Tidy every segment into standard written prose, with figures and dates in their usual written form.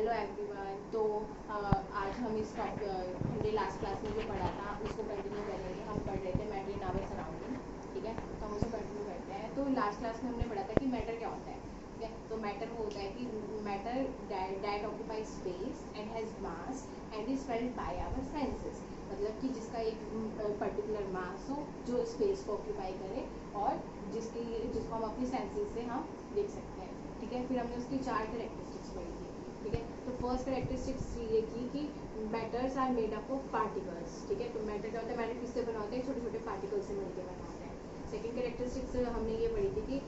Hello everyone. तो आज हम हमने लास्ट क्लास में जो पढ़ा था उसको कंटिन्यू करेंगे। हम पढ़ रहे थे मैटर इन आवर सराउंडिंग, ठीक है। तो हम उसको कंटिन्यू करते हैं। तो लास्ट क्लास में हमने पढ़ा था कि मैटर क्या होता है, ठीक है। तो मैटर वो होता है कि matter that occupy space and has mass and is felt by our senses. मतलब कि जिसका एक पर्टिकुलर मास हो जो स्पेस को ऑक्यूपाई करे और जिसको हम अपनी सेंसेस से हम देख सकते हैं, ठीक है। फिर हमने उसकी 4 कैरेक्टरिस्टिक्स पढ़ी थी, ठीक है। तो फर्स्ट कैरेक्टरिस्टिक्स ये की कि matters are made up of particles, ठीक है। तो मैटर क्या होता है, मैटर किससे बना होता है, छोटे छोटे पार्टिकल्स से मिलकर बना होता है। सेकेंड कैरेक्टरिस्टिक्स हमने ये पढ़ी थी कि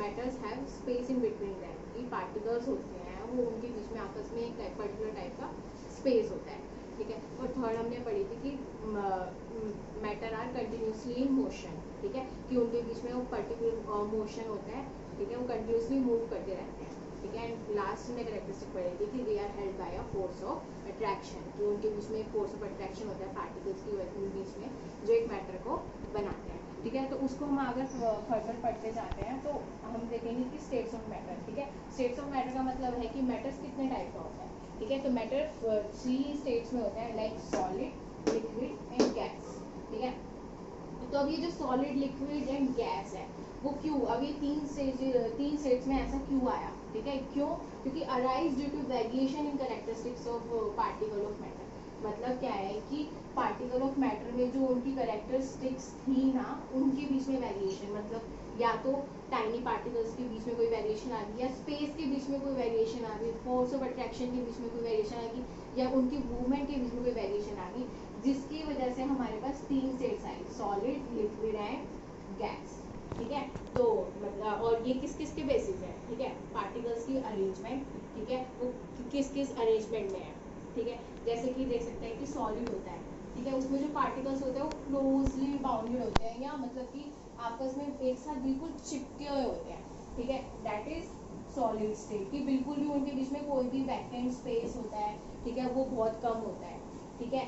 matters have space in between them, कि पार्टिकल्स होते हैं वो उनके बीच में आपस में एक पर्टिकुलर टाइप का स्पेस होता है, ठीक है। और थर्ड हमने पढ़ी थी कि matter are continuously in motion, ठीक है, कि उनके बीच में वो पर्टिकुलर मोशन होता है, ठीक है, वो कंटिन्यूसली मूव करते रहते हैं, ठीक है। एंड लास्ट में कैरेक्टरिस्टिक पढ़ी थी कि they are held by a force of attraction, कि उनके बीच में एक फोर्स ऑफ अट्रैक्शन होता है पार्टिकल्स की बीच में जो एक मैटर को बनाते हैं, ठीक है। तो उसको हम अगर फर्दर पढ़ते जाते हैं तो हम देखेंगे कि स्टेट्स ऑफ मैटर, ठीक है। स्टेट्स ऑफ मैटर का मतलब है कि मैटर्स कितने टाइप का होता है, ठीक है। तो मैटर 3 स्टेट्स में होता है, like solid, liquid and gas, ठीक है। तो अब ये जो सॉलिड, लिक्विड एंड गैस है वो क्यों, अब ये 3 स्टेट्स में ऐसा क्यों आया, ठीक है। क्यों, क्योंकि arise due to variation in characteristics of particle of matter. मतलब क्या है कि पार्टिकल ऑफ मैटर में जो उनकी कैरेक्टरिस्टिक्स थी ना उनके बीच में वेरिएशन, मतलब या तो टाइनी पार्टिकल्स के बीच में कोई वेरिएशन आ गई, या स्पेस के बीच में कोई वेरिएशन आ गई, फोर्स ऑफ अट्रैक्शन के बीच में कोई वेरिएशन आ गई, या उनकी मूवमेंट के बीच में कोई वेरिएशन आ गई, जिसकी वजह से हमारे पास 3 states I, solid, liquid and gas, ठीक है। तो मतलब और ये किस किस के बेसिस है, ठीक है, पार्टिकल्स की अरेंजमेंट, ठीक है, वो किस किस अरेंजमेंट में है, ठीक है। जैसे कि देख सकते हैं कि सॉलिड होता है, ठीक है, उसमें जो पार्टिकल्स होते हैं वो क्लोजली बाउंडेड होते हैं, या मतलब कि आपस में एक साथ बिल्कुल चिपके हुए होते हैं, ठीक है। दैट इज सॉलिड स्टेट, कि बिल्कुल भी उनके बीच में कोई भी वैकेंट स्पेस होता है, ठीक है, वो बहुत कम होता है, ठीक है।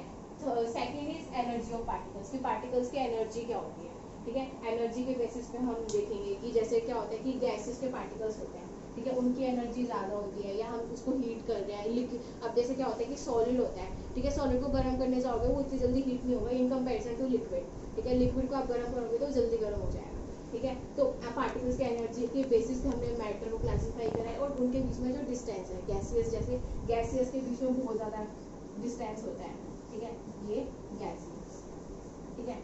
Second is energy of particles, कि पार्टिकल्स की एनर्जी क्या होती है, ठीक है। एनर्जी के बेसिस पे हम देखेंगे कि जैसे क्या होता है कि गैसेस के पार्टिकल्स होते हैं, ठीक है, उनकी एनर्जी ज़्यादा होती है, या हम उसको हीट कर रहे हैं। अब जैसे क्या होता है कि सॉलिड होता है, ठीक है, सॉलिड को गर्म करने जाओगे वो इतनी जल्दी हीट नहीं होगा इन कंपेरिजन टू लिक्विड, ठीक है। लिक्विड को आप गर्म करोगे तो जल्दी गर्म हो जाएगा, ठीक है। तो पार्टिकल्स की एनर्जी के बेसिस पे हमने मैटर को क्लासीफाई करा है, और उनके बीच में जो डिस्टेंस है गैसियस, जैसे गैसियस के बीच में बहुत ज़्यादा डिस्टेंस होता है, ठीक है, ये गैसियस, ठीक है।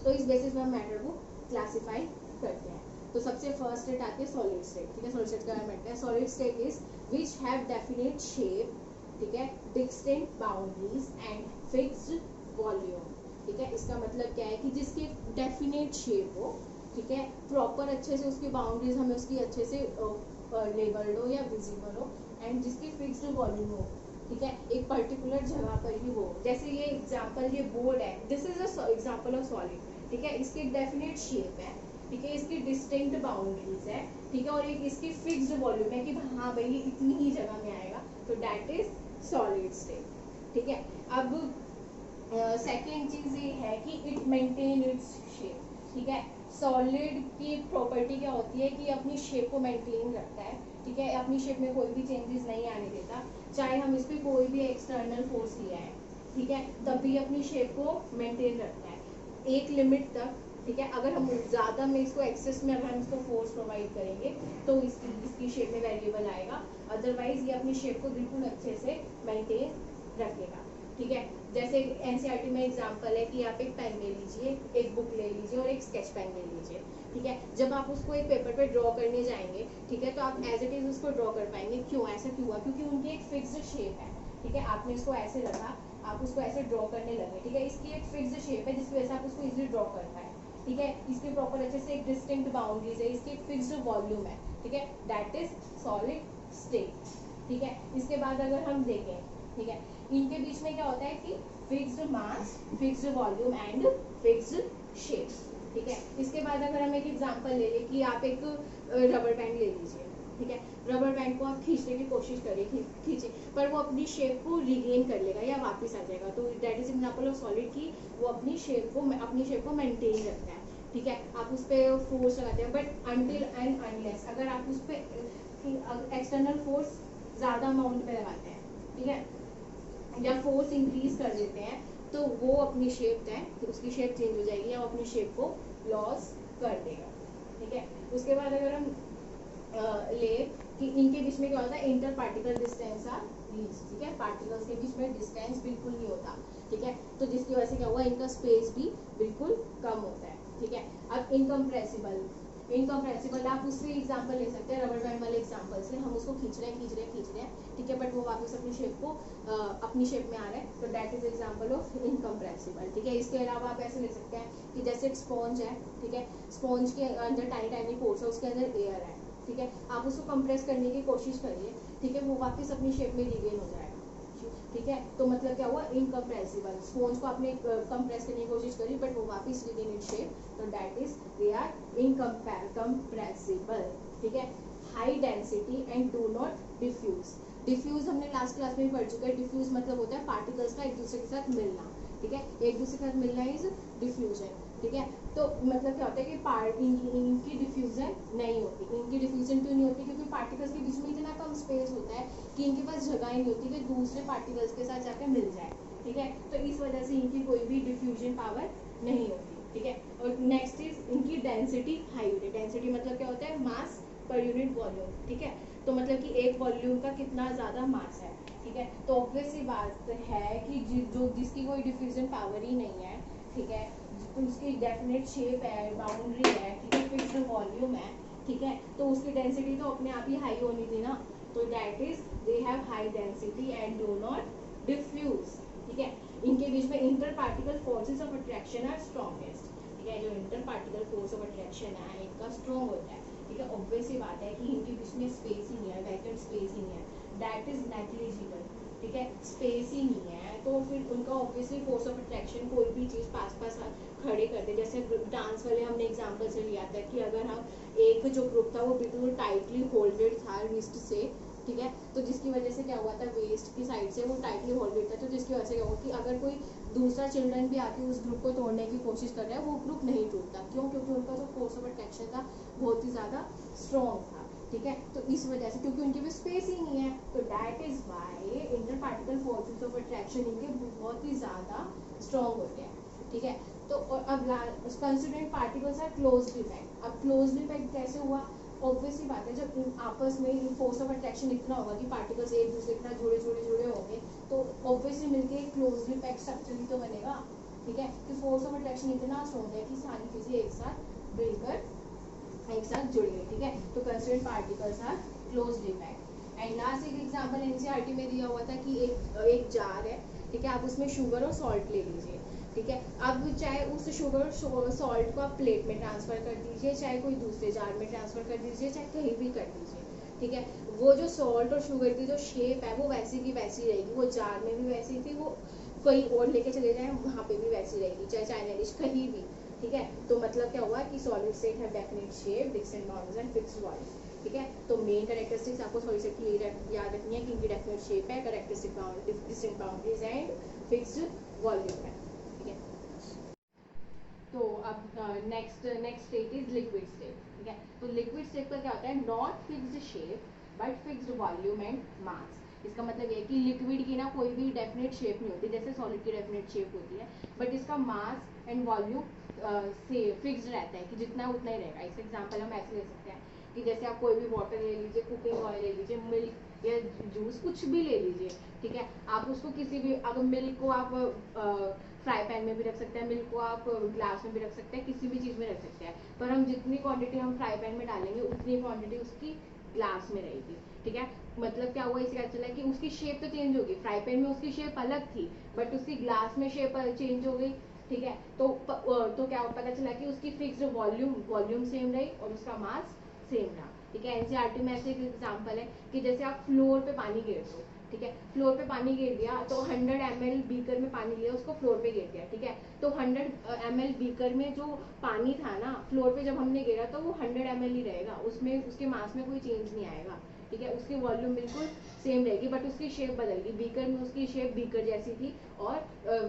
तो इस बेसिस पे हम मैटर को क्लासीफाई करते हैं। तो सबसे फर्स्ट स्टेट आती है सॉलिड स्टेट, ठीक है। सॉलिड स्टेट का नाम है solid state is which have definite shape, ठीक है, distinct boundaries and fixed volume, ठीक है। इसका मतलब क्या है कि जिसकी डेफिनेट शेप हो, ठीक है, प्रॉपर अच्छे से उसकी बाउंड्रीज हमें उसकी अच्छे से लेबल्ड हो या विजिबल हो, एंड जिसकी फिक्स्ड वॉल्यूम हो, ठीक है, एक पर्टिकुलर जगह पर ही हो। जैसे ये एग्जांपल, ये बोर्ड है, this is a example of solid, ठीक है। इसकी एक डेफिनेट शेप है, ठीक है, इसकी डिस्टिंक्ट बाउंड्रीज है, ठीक है, और एक इसकी फिक्स्ड वॉल्यूम है कि हाँ भाई ये इतनी ही जगह में आएगा, तो दैट इज सॉलिड स्टेट, ठीक है। अब सेकेंड चीज ये है कि इट मेंटेन इट्स शेप, ठीक है। सॉलिड की प्रॉपर्टी क्या होती है कि अपनी शेप को मेंटेन रखता है, ठीक है, अपनी शेप में कोई भी चेंजेस नहीं आने देता, चाहे हम इस पर कोई भी एक्सटर्नल फोर्स लिया है, ठीक है, तब भी अपनी शेप को मेंटेन रखता है एक लिमिट तक, ठीक है। अगर हम ज़्यादा में इसको एक्सेस में अगर हम इसको फोर्स प्रोवाइड करेंगे तो इसकी शेप में वेरिएबल आएगा, अदरवाइज ये अपनी शेप को बिल्कुल अच्छे से मेंटेन रखेगा, ठीक है। जैसे एनसीईआरटी में एग्जांपल है कि आप एक पेन ले लीजिए, एक बुक ले लीजिए और एक स्केच पेन ले लीजिए, ठीक है। जब आप उसको एक पेपर पे ड्रॉ करने जाएंगे, ठीक है, तो आप एज इट इज उसको ड्रॉ कर पाएंगे। क्यों, ऐसा क्यों हुआ, क्योंकि उनकी एक फिक्स्ड शेप है, ठीक है। आपने इसको ऐसे रखा, आप उसको ऐसे ड्रॉ करने लगे, ठीक है, इसकी एक फिक्स्ड शेप है जिसकी वजह से आप उसको इजीली ड्रॉ कर पाए, ठीक है। इसके प्रॉपर अच्छे से एक डिस्टिंक्ट बाउंड्रीज है, इसकी एक फिक्स्ड वॉल्यूम है, ठीक है, दैट इज सॉलिड स्टेट, ठीक है। इसके बाद अगर हम देखें, ठीक है, इनके बीच में क्या होता है कि fixed mass, fixed volume and fixed shape, ठीक है। इसके बाद अगर हम एक एग्जांपल ले लें कि आप एक रबर बैंड ले लीजिए, ठीक है, रबर बैंड को आप खींचने की कोशिश करिए, खींचे, पर वो अपनी शेप को रिगेन कर लेगा या वापस आ जाएगा, तो that is example of solid की वो अपनी शेप को मेंटेन रखता है, ठीक है। आप उस पर फोर्स लगाते हैं, बट अनटिल एंड अनलेस अगर आप उस पर एक्सटर्नल फोर्स ज़्यादा अमाउंट पे लगाते हैं, ठीक है, या फोर्स इंक्रीज कर देते हैं, तो वो अपनी शेप है, उसकी शेप चेंज हो जाएगी या वो अपनी शेप को लॉस कर देगा, ठीक है। उसके बाद अगर हम ले कि इनके बीच में क्या होता है, inter particle distance are least, ठीक है, पार्टिकल्स के बीच में डिस्टेंस बिल्कुल नहीं होता, ठीक है, तो जिसकी वजह से क्या हुआ, इनका स्पेस भी बिल्कुल कम होता है, ठीक है। अब इनकम्प्रेसिबल, इनकम्प्रेसिबल आप उससे एग्जांपल ले सकते हैं, रबर बैंड वाले एग्जांपल से, हम उसको खींच रहे हैं, ठीक है, बट वो वापस अपनी शेप को अपनी शेप में आ रहा है, तो that is example of incompressible, ठीक है। इसके अलावा आप ऐसे ले सकते हैं कि जैसे एक स्पॉन्ज है, ठीक है, स्पॉन्ज के अंदर टाइनी टाइनी पोर्स है, उसके अंदर एयर है, ठीक है, आप उसको कंप्रेस करने की कोशिश करिए, ठीक है, वो वापस अपनी शेप में रिगेन हो जाएगा, ठीक है, तो मतलब क्या हुआ, इनकम्प्रेसिबल, स्पॉन्ज को आपने कंप्रेस करने की कोशिश करी बट वो वापस रिगेन इन शेप, तो that is they are incompressible, ठीक है। High density and do not diffuse, diffuse हमने लास्ट क्लास में भी पढ़ चुके हैं, डिफ्यूज मतलब होता है पार्टिकल्स का एक दूसरे के साथ मिलना, ठीक है, एक दूसरे के साथ मिलना इज डिफ्यूजन, ठीक है, तो मतलब क्या होता है कि इनकी डिफ्यूजन नहीं होती, इनकी डिफ्यूजन क्यों नहीं होती, क्योंकि पार्टिकल्स के बीच में इतना कम स्पेस होता है कि इनके पास जगह ही नहीं होती कि दूसरे पार्टिकल्स के साथ जाकर मिल जाए, ठीक है, तो इस वजह से इनकी कोई भी डिफ्यूजन पावर नहीं होती, ठीक है। और नेक्स्ट इज इनकी डेंसिटी हाई होती है, डेंसिटी मतलब क्या होता है, मास पर यूनिट वॉल्यूम, ठीक है, तो मतलब कि एक वॉल्यूम का कितना ज़्यादा मास है, ठीक है, तो ऑब्वियस सी बात है कि जिसकी कोई डिफ्यूजन पावर ही नहीं है, ठीक है, तो उसकी डेफिनेट शेप है, बाउंड्री है, ठीक है, फिक्स्ड वॉल्यूम है, ठीक है, तो उसकी डेंसिटी तो अपने आप ही हाई होनी थी ना, तो that is they have high density and do not diffuse, ठीक है। इनके बीच में inter particle forces of attraction are strongest, ठीक है, जो inter particle force of attraction है इनका स्ट्रॉन्ग होता है, ठीक है, ऑब्वियस ही बात है कि इनके बीच में स्पेस ही नहीं है, वैकेंट स्पेस ही नहीं है, दैट इज नेग्लिजिबल, ठीक है, स्पेस ही नहीं है, तो फिर उनका ऑब्वियसली फोर्स ऑफ अट्रैक्शन कोई भी चीज़ पास पास खड़े करते, जैसे डांस वाले हमने एग्जांपल से लिया था कि अगर हम एक जो ग्रुप था वो बिल्कुल टाइटली होल्डेड था रिस्ट से, ठीक है, तो जिसकी वजह से क्या हुआ था, वेस्ट की साइड से वो टाइटली होल्डेड था, तो जिसकी वजह से क्या हुआ कि अगर कोई दूसरा चिल्ड्रन भी आके उस ग्रुप को तोड़ने की कोशिश कर रहा है, वो ग्रुप नहीं टूटता, क्यों, क्योंकि उनका जो फोर्स ऑफ अट्रैक्शन था बहुत ही ज़्यादा स्ट्रॉन्ग था, ठीक है, तो इस वजह से क्योंकि उनके पास स्पेस ही नहीं है, तो that is why inter particle forces of attraction इनके बहुत ही ज़्यादा स्ट्रॉन्ग होते हैं, ठीक है। तो अब considering particles are closely packed, अब क्लोजली पैक्ड कैसे हुआ, ऑब्वियसली बात है, जब आपस में फोर्स ऑफ अट्रैक्शन इतना होगा कि पार्टिकल्स एक दूसरे के साथ जुड़े होंगे, तो ऑब्वियसली मिलके एक क्लोजली पैक्ड स्ट्रक्चर ही तो बनेगा, ठीक है, कि फोर्स ऑफ अट्रैक्शन इतना स्ट्रॉन्ग है कि सारी चीज़ें एक साथ मिलकर एक साथ जुड़ गई, ठीक है, तो considered particles are closely packed. And last एक एग्जांपल एनसीईआरटी में दिया हुआ था कि एक जार है, ठीक है, आप उसमें शुगर और सॉल्ट ले लीजिए, ठीक है, अब चाहे उस शुगर और सॉल्ट को आप प्लेट में ट्रांसफर कर दीजिए, चाहे कोई दूसरे जार में ट्रांसफर कर दीजिए, चाहे कहीं भी कर दीजिए, ठीक है, वो जो सॉल्ट और शुगर की जो शेप है वो वैसी की वैसी रहेगी, वो जार में भी वैसी थी, वो कहीं और लेके चले जाए वहाँ पे भी वैसी रहेगी, चाहे चाइना डिश कहीं भी, ठीक है, तो मतलब क्या हुआ कि सॉलिड स्टेट है definite shape, different boundaries and fixed volume, ठीक है, तो मेन कैरेक्टरिस्टिक्स आपको सॉलिड स्टेट की याद रखनी है कि इनकी डेफिनेट शेप है, characteristic different boundaries and fixed volume है, ठीक है। तो अब next state is liquid state, ठीक है, तो लिक्विड स्टेट का क्या होता है, not fixed shape but fixed volume and mass, इसका मतलब ये कि लिक्विड की ना कोई भी डेफिनेट शेप नहीं होती, जैसे सॉलिड की डेफिनेट शेप होती है, बट इसका मास एंड वॉल्यूम से फिक्स्ड रहता है कि जितना उतना ही रहेगा। इस एग्जांपल हम ऐसे ले सकते हैं कि जैसे आप कोई भी वाटर ले लीजिए, कुकिंग ऑयल ले लीजिए, मिल्क या जूस कुछ भी ले लीजिए, ठीक है, आप उसको किसी भी, अगर मिल्क को आप फ्राई पैन में भी रख सकते हैं, मिल्क को आप ग्लास में भी रख सकते हैं, किसी भी चीज़ में रख सकते हैं, पर हम जितनी क्वांटिटी हम फ्राई पैन में डालेंगे उतनी क्वांटिटी उसकी ग्लास में रहेगी, ठीक है, मतलब क्या हुआ, इससे क्या चला कि उसकी शेप तो चेंज होगी, फ्राई पैन में उसकी शेप अलग थी बट उसकी ग्लास में शेप चेंज हो गई, ठीक है, तो क्या पता चला कि उसकी फिक्स्ड वॉल्यूम सेम रही और उसका मास सेम रहा, ठीक है। एनसीईआरटी में ऐसे एक एग्जांपल है कि जैसे आप फ्लोर पे पानी गिर दो, ठीक है, फ्लोर पे पानी गिर दिया तो 100 ml बीकर में पानी लिया, उसको फ्लोर पे गिर दिया, ठीक है, तो 100 ml बीकर में जो पानी था ना, फ्लोर पे जब हमने गिरा तो वो 100 ml ही रहेगा, उसमें उसके मास में कोई चेंज नहीं आएगा, ठीक है, उसकी वॉल्यूम बिल्कुल सेम रहेगी बट उसकी शेप बदलेगी। बीकर में उसकी शेप बीकर जैसी थी और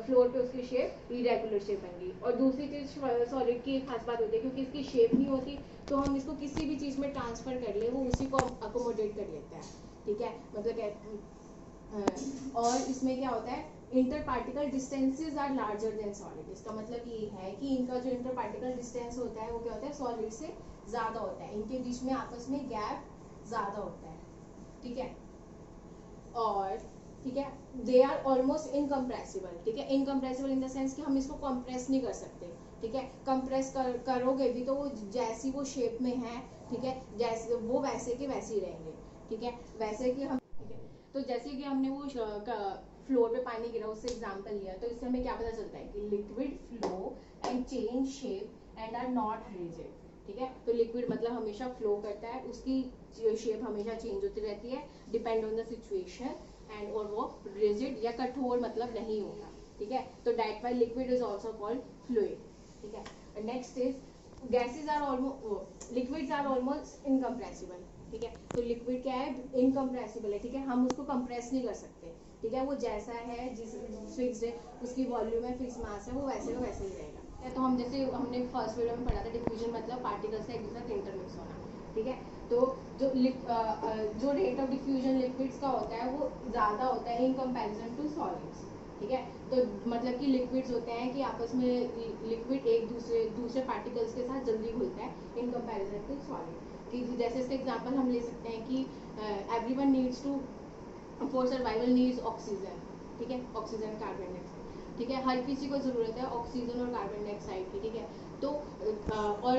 फ्लोर पे उसकी शेप इरेगुलर शेप बन गई। और दूसरी चीज़ सॉलिड की खास बात होती है क्योंकि इसकी शेप नहीं होती तो हम इसको किसी भी चीज़ में ट्रांसफर कर ले वो उसी को अकोमोडेट कर लेता है, ठीक है। मतलब और इसमें क्या होता है, inter particle distances are larger than solid. इसका मतलब ये है कि इनका जो इंटर पार्टिकल डिस्टेंस होता है वो क्या होता है, सॉलिड से ज़्यादा होता है, इनके बीच में आपस में गैप ज़्यादा होता है, ठीक है। और ठीक है, दे आर ऑलमोस्ट इनकम्प्रेसिबल, ठीक है। इनकम्प्रेसिबल इन द सेंस कि हम इसको कंप्रेस नहीं कर सकते, ठीक है। कंप्रेस करोगे भी तो वो जैसी वो शेप में है, ठीक है, जैसे वो वैसे के वैसे ही रहेंगे, ठीक है। वैसे कि हम, ठीक है, तो जैसे कि हमने वो फ्लोर पे पानी गिरा उससे एग्जांपल लिया तो इससे हमें क्या पता चलता है कि liquid flow and change shape and are not rigid, ठीक है। तो लिक्विड मतलब हमेशा फ्लो करता है, उसकी शेप हमेशा चेंज होती रहती है depend on the situation and, और वो रिजिड या कठोर मतलब नहीं होगा, ठीक है। तो that why liquid is also called fluid, ठीक है। Next is gases are almost, liquids are almost incompressible, ठीक है। तो लिक्विड क्या है, इनकम्प्रेसिबल है, ठीक है, हम उसको कंप्रेस नहीं कर सकते, ठीक है। वो जैसा है जिस फिक्स्ड है, उसकी वॉल्यूम है, फिक्स मास है, वो वैसे का वैसे ही रहेगा। तो हम जैसे हमने फर्स्ट वीडियो में पढ़ा था डिफ्यूजन मतलब पार्टिकल्स का एक दूसरे से इंटरमिक्स होना, ठीक है। तो जो रेट ऑफ डिफ्यूजन लिक्विड्स का होता है वो ज़्यादा होता है इन कंपैरिजन टू सॉलिड्स, ठीक है। तो मतलब कि लिक्विड्स होते हैं कि आपस में लिक्विड एक दूसरे पार्टिकल्स के साथ जल्दी घुलता है इन कंपैरिजन टू सॉलिड। कि जैसे इसका एग्जांपल हम ले सकते हैं कि everyone needs to for survival needs oxygen, ठीक है, ऑक्सीजन कार्बन डाइऑक्साइड, ठीक है। हर किसी को ज़रूरत है ऑक्सीजन और कार्बन डाइऑक्साइड की, ठीक है। तो और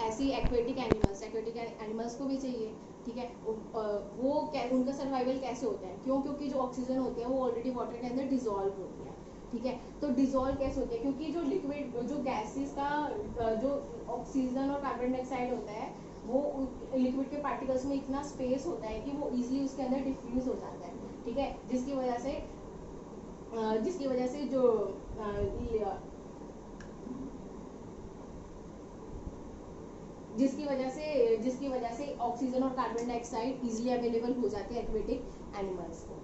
ऐसी एक्वेटिक एनिमल्स को भी चाहिए, ठीक है। वो उनका सर्वाइवल कैसे होता है, क्यों, क्योंकि जो ऑक्सीजन होती है वो ऑलरेडी वाटर के अंदर डिजोल्व होती है, ठीक है। तो डिजोल्व कैसे होती है, क्योंकि जो लिक्विड जो गैसेस का जो ऑक्सीजन और कार्बन डाइऑक्साइड होता है वो लिक्विड के पार्टिकल्स में इतना स्पेस होता है कि वो इजीली उसके अंदर डिफ्यूज हो जाता है, ठीक है। जिसकी वजह से जो जिसकी वजह से ऑक्सीजन और कार्बन डाइऑक्साइड इजीली अवेलेबल हो जाती है एक्वेटिक एनिमल्स को,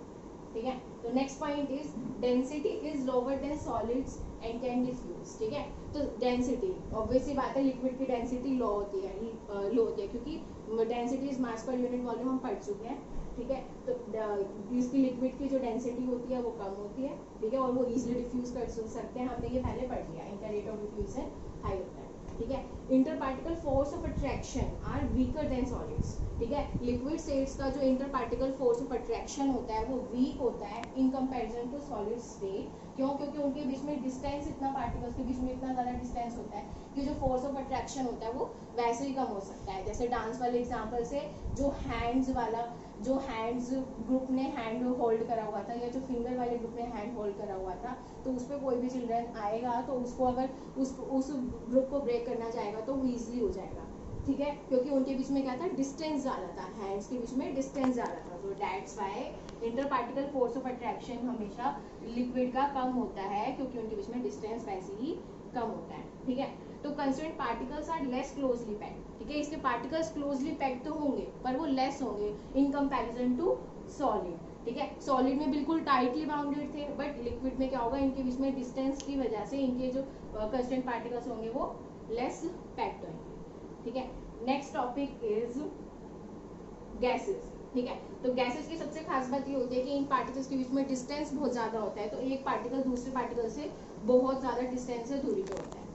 ठीक है। तो next point is density is lower than solids and can diffuse, ठीक है। तो डेंसिटी ऑब्वियसली बात है, लिक्विड की डेंसिटी लो होती है क्योंकि density is mass per unit volume हम पढ़ चुके हैं, ठीक है। तो इसकी लिक्विड की जो डेंसिटी होती है वो कम होती है, ठीक है, और वो इजीली डिफ्यूज कर सकते हैं, हमने ये पहले पढ़ लिया, इनका रेट ऑफ डिफ्यूजन हाई होता है, ठीक है। Inter particle force of attraction are weaker than solids, ठीक है। लिक्विड स्टेट्स का जो inter particle force of attraction होता है वो वीक होता है in comparison to solid state. क्यों, क्योंकि उनके बीच में डिस्टेंस इतना, पार्टिकल्स के बीच में इतना ज़्यादा डिस्टेंस होता है कि जो फोर्स ऑफ अट्रैक्शन होता है वो वैसे ही कम हो सकता है। जैसे डांस वाले एग्जाम्पल से जो हैंड्स ग्रुप ने हैंड होल्ड करा हुआ था या जो फिंगर वाले ग्रुप ने हैंड होल्ड करा हुआ था, तो उस पर कोई भी चिल्ड्रन आएगा तो उसको अगर उस ग्रुप को ब्रेक करना चाहेगा तो वो ईजिली हो जाएगा, ठीक है, क्योंकि उनके बीच में क्या था, डिस्टेंस ज़्यादा था, हैंड्स के बीच में डिस्टेंस ज़्यादा था। तो that's why inter particle force of attraction हमेशा लिक्विड का कम होता है क्योंकि उनके बीच में डिस्टेंस वैसे ही कम होता है, ठीक है। तो constraint particles are less closely packed, ठीक है, इसके पार्टिकल्स क्लोजली पैक्ड तो होंगे पर वो लेस होंगे इन कंपैरिजन टू सॉलिड, ठीक है। सॉलिड में बिल्कुल टाइटली बाउंडेड थे बट लिक्विड में क्या होगा, इनके बीच में डिस्टेंस की वजह से इनके जो कंस्ट्रेंट पार्टिकल्स होंगे वो लेस पैक्ड होंगे, ठीक है। नेक्स्ट टॉपिक इज गैसेस, ठीक है। तो गैसेस की सबसे खास बात ये होती है कि इन पार्टिकल्स के बीच में डिस्टेंस बहुत ज़्यादा होता है, तो एक पार्टिकल दूसरे पार्टिकल से बहुत ज़्यादा डिस्टेंस से दूरी पे होता है,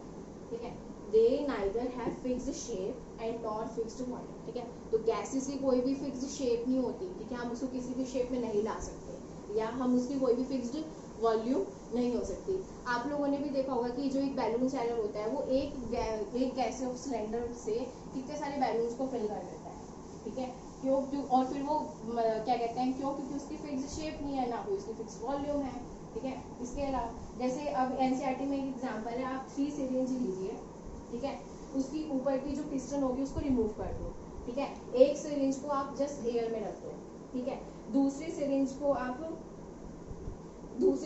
ठीक है। They neither have fixed shape and not fixed volume, ठीक है। तो गैसेस की कोई भी फिक्स्ड शेप नहीं होती, ठीक है, हम उसको किसी भी शेप में नहीं ला सकते या हम उसकी कोई भी फिक्स्ड वॉल्यूम नहीं हो सकती। आप लोगों ने भी देखा होगा कि जो एक बैलून सैलर होता है वो एक गैस ऑफ सिलेंडर से कितने सारे बैलून्स को फिल कर देता है, ठीक है। क्यों, और फिर वो क्या कहते हैं, क्यों, क्योंकि उसकी फिक्स्ड शेप नहीं है, ना कोई उसकी फिक्स वॉल्यूम है, ठीक है। इसके अलावा जैसे अब एनसीईआरटी में एक एग्जांपल है, आप 3 सिरिंज लीजिए, ठीक है, उसकी ऊपर की जो पिस्टन होगी उसको रिमूव कर दो, ठीक है। एक सिरिंज को आप जस्ट एयर में रख दो, ठीक है, दूसरी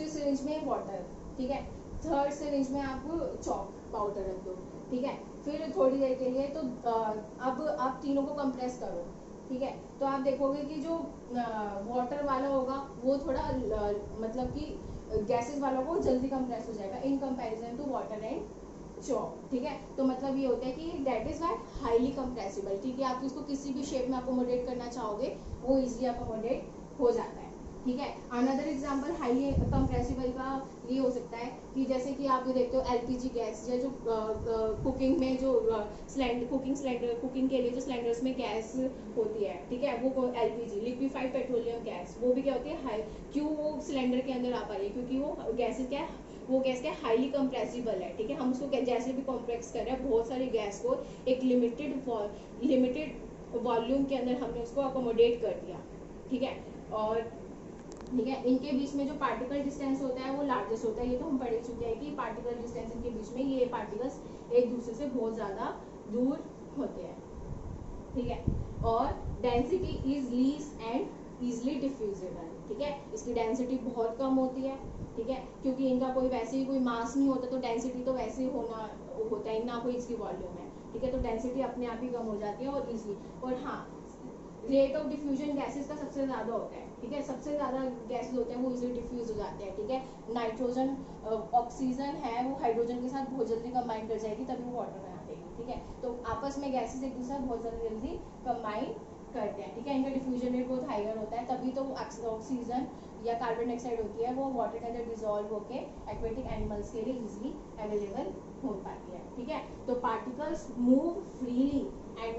सिरिंज में वाटर, ठीक है, थर्ड सिरिंज में आप चॉक पाउडर रख दो, ठीक है। फिर थोड़ी देर के लिए तो अब आप तीनों को कंप्रेस करो, ठीक है। तो आप देखोगे कि जो वाटर वाला होगा वो थोड़ा मतलब कि गैसेस वाला को जल्दी कंप्रेस हो जाएगा in comparison to water and chalk, ठीक है। तो मतलब ये होता है कि that is why highly compressible, ठीक है। आप इसको किसी भी शेप में अकोमोडेट करना चाहोगे वो इजिली अकोमोडेट हो जाता है, ठीक है। अनदर एग्जांपल हाईली कंप्रेसिबल का ये हो सकता है कि जैसे कि आप ये देखते हो एलपीजी गैस या जो कुकिंग में जो कुकिंग के लिए जो सिलेंडर्स में गैस होती है, ठीक है, वो एलपीजी लिक्विफाइड पेट्रोलियम गैस, वो भी क्या होती है हाई, क्यों वो सिलेंडर के अंदर आ पा रही है, क्योंकि वो गैस क्या है, वो गैस क्या हाईली कंप्रेसिबल है, ठीक है। हम उसको जैसे भी कॉम्प्रेस कर रहे हैं बहुत सारी गैस को एक लिमिटेड वॉल्यूम के अंदर हमने उसको अकोमोडेट कर दिया, ठीक है। और ठीक है, इनके बीच में जो पार्टिकल डिस्टेंस होता है वो लार्जेस्ट होता है, ये तो हम पढ़ चुके हैं कि पार्टिकल डिस्टेंस इनके बीच में ये पार्टिकल्स एक दूसरे से बहुत ज़्यादा दूर होते हैं, ठीक है। और density is lease and easily diffusible, ठीक है। इसकी डेंसिटी बहुत कम होती है, ठीक है, क्योंकि इनका कोई वैसे ही कोई मास नहीं होता, तो डेंसिटी तो वैसे ही होता है ना, कोई इसकी वॉल्यूम है, ठीक है। तो डेंसिटी अपने आप ही कम हो जाती है और इजली, और हाँ रेट ऑफ डिफ्यूजन गैसेस का सबसे ज़्यादा होता है, ठीक है। सबसे ज़्यादा गैसेस होते हैं वो इजीली डिफ्यूज हो जाते हैं, ठीक है। नाइट्रोजन ऑक्सीजन है वो हाइड्रोजन के साथ बहुत जल्दी कंबाइन कर जाएगी तभी वो वाटर बना देगी, ठीक है। तो आपस में गैसेस एक दूसरे बहुत जल्दी कंबाइन करते हैं, ठीक है। इनका डिफ्यूजन रेट बहुत हाइगर होता है, तभी तो ऑक्सीजन या कार्बन डाइऑक्साइड होती है वो वाटर के अंदर डिजोल्व होकर एक्वेटिक एनिमल्स के लिए इजीली अवेलेबल हो पाती है, ठीक है। तो particles move freely and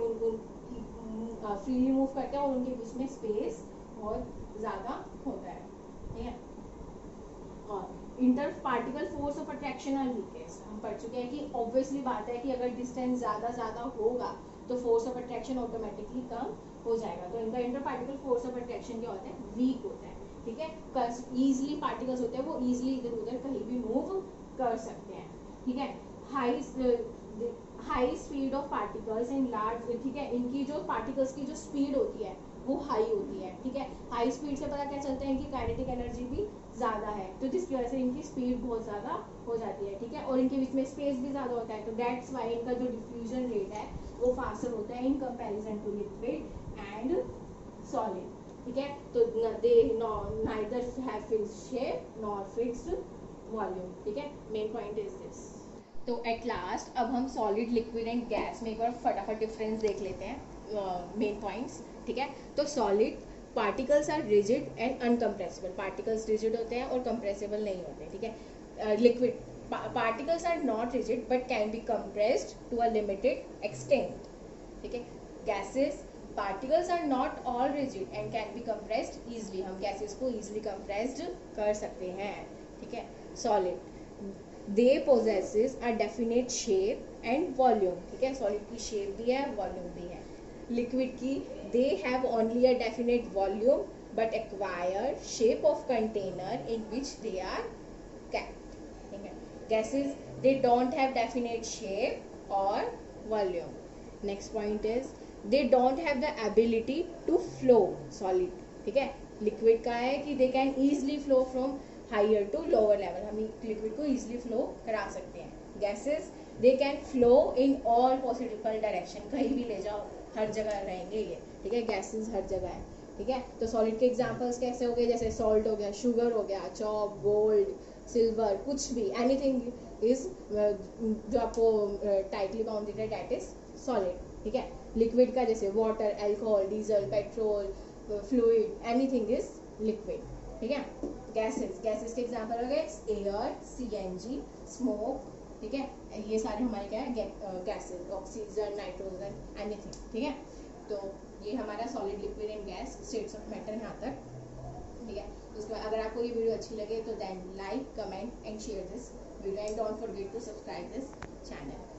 freely move करते हैं और उनके बीच में स्पेस बहुत ज़्यादा होता है, ठीक है। और inter particle force of attraction और लीकेज हम पढ़ चुके हैं कि ऑब्वियसली बात है कि अगर डिस्टेंस ज़्यादा होगा तो फोर्स ऑफ अट्रैक्शन ऑटोमेटिकली कम हो जाएगा। तो इनका inter particle force of attraction क्या होता है, वीक होता है, ठीक है। ईजिली पार्टिकल्स होते हैं वो ईजिली इधर उधर कहीं भी मूव कर सकते हैं, ठीक है। High speed of particles in large, ठीक है, इनकी जो पार्टिकल्स की जो स्पीड होती है वो हाई होती है, ठीक है। हाई स्पीड से पता क्या चलता है, इनकी काइनेटिक एनर्जी भी ज़्यादा है, तो जिसकी वजह से इनकी स्पीड बहुत ज़्यादा हो जाती है, ठीक है। और इनके बीच में स्पेस भी ज़्यादा होता है, तो दैट्स वाई इनका जो डिफ्यूजन रेट है वो फास्टर होता है in comparison to liquid and solid, ठीक है। तो they neither have fixed shape nor fixed volume, ठीक है। Main point is this. तो एट लास्ट अब हम सॉलिड लिक्विड एंड गैस में एक बार फटाफट डिफरेंस देख लेते हैं, मेन पॉइंट्स, ठीक है। तो solid particles are rigid and incompressible, particles rigid होते हैं और कंप्रेसिबल नहीं होते, ठीक है। Liquid particles are not rigid but can be compressed to a limited extent, ठीक है। Gases particles are not all rigid and can be compressed easily, हम गैसेस को इजिली कंप्रेस्ड कर सकते हैं, ठीक है। Solid they possesses a definite shape and volume, ठीक है, सॉलिड की शेप भी है वॉल्यूम भी है। लिक्विड की they have only a definite volume but acquire shape of container in which they are kept, ठीक है। Gases they don't have definite shape और volume. Next point is they don't have the ability to flow, solid, ठीक है। Liquid का है कि they can easily flow from higher to lower level, हम liquid को इजिली फ्लो करा सकते हैं। Gases they can flow in all possible direction, कहीं भी ले जाओ हर जगह रहेंगे ये, ठीक है। गैसेस हर जगह है, ठीक है। तो सॉलिड के एग्जांपल्स कैसे हो गए, जैसे सॉल्ट हो गया, शुगर हो गया, चॉक, गोल्ड, सिल्वर, कुछ भी एनीथिंग इज जो आपको टाइटली बाउंड दिख रहा है दैट इज सॉलिड, ठीक है। लिक्विड का जैसे water, alcohol, diesel, petrol, fluid, anything is liquid, ठीक है। गैसेस के एग्जांपल हो गए एयर, सीएनजी, स्मोक, ठीक है। ये सारे हमारे क्या है गैसेस, ऑक्सीजन, नाइट्रोजन, एनीथिंग, ठीक है। तो ये हमारा solid, liquid and gas states of matter यहाँ तक, ठीक है। उसके बाद अगर आपको ये वीडियो अच्छी लगे तो then like, comment and share this video and don't forget to subscribe this channel.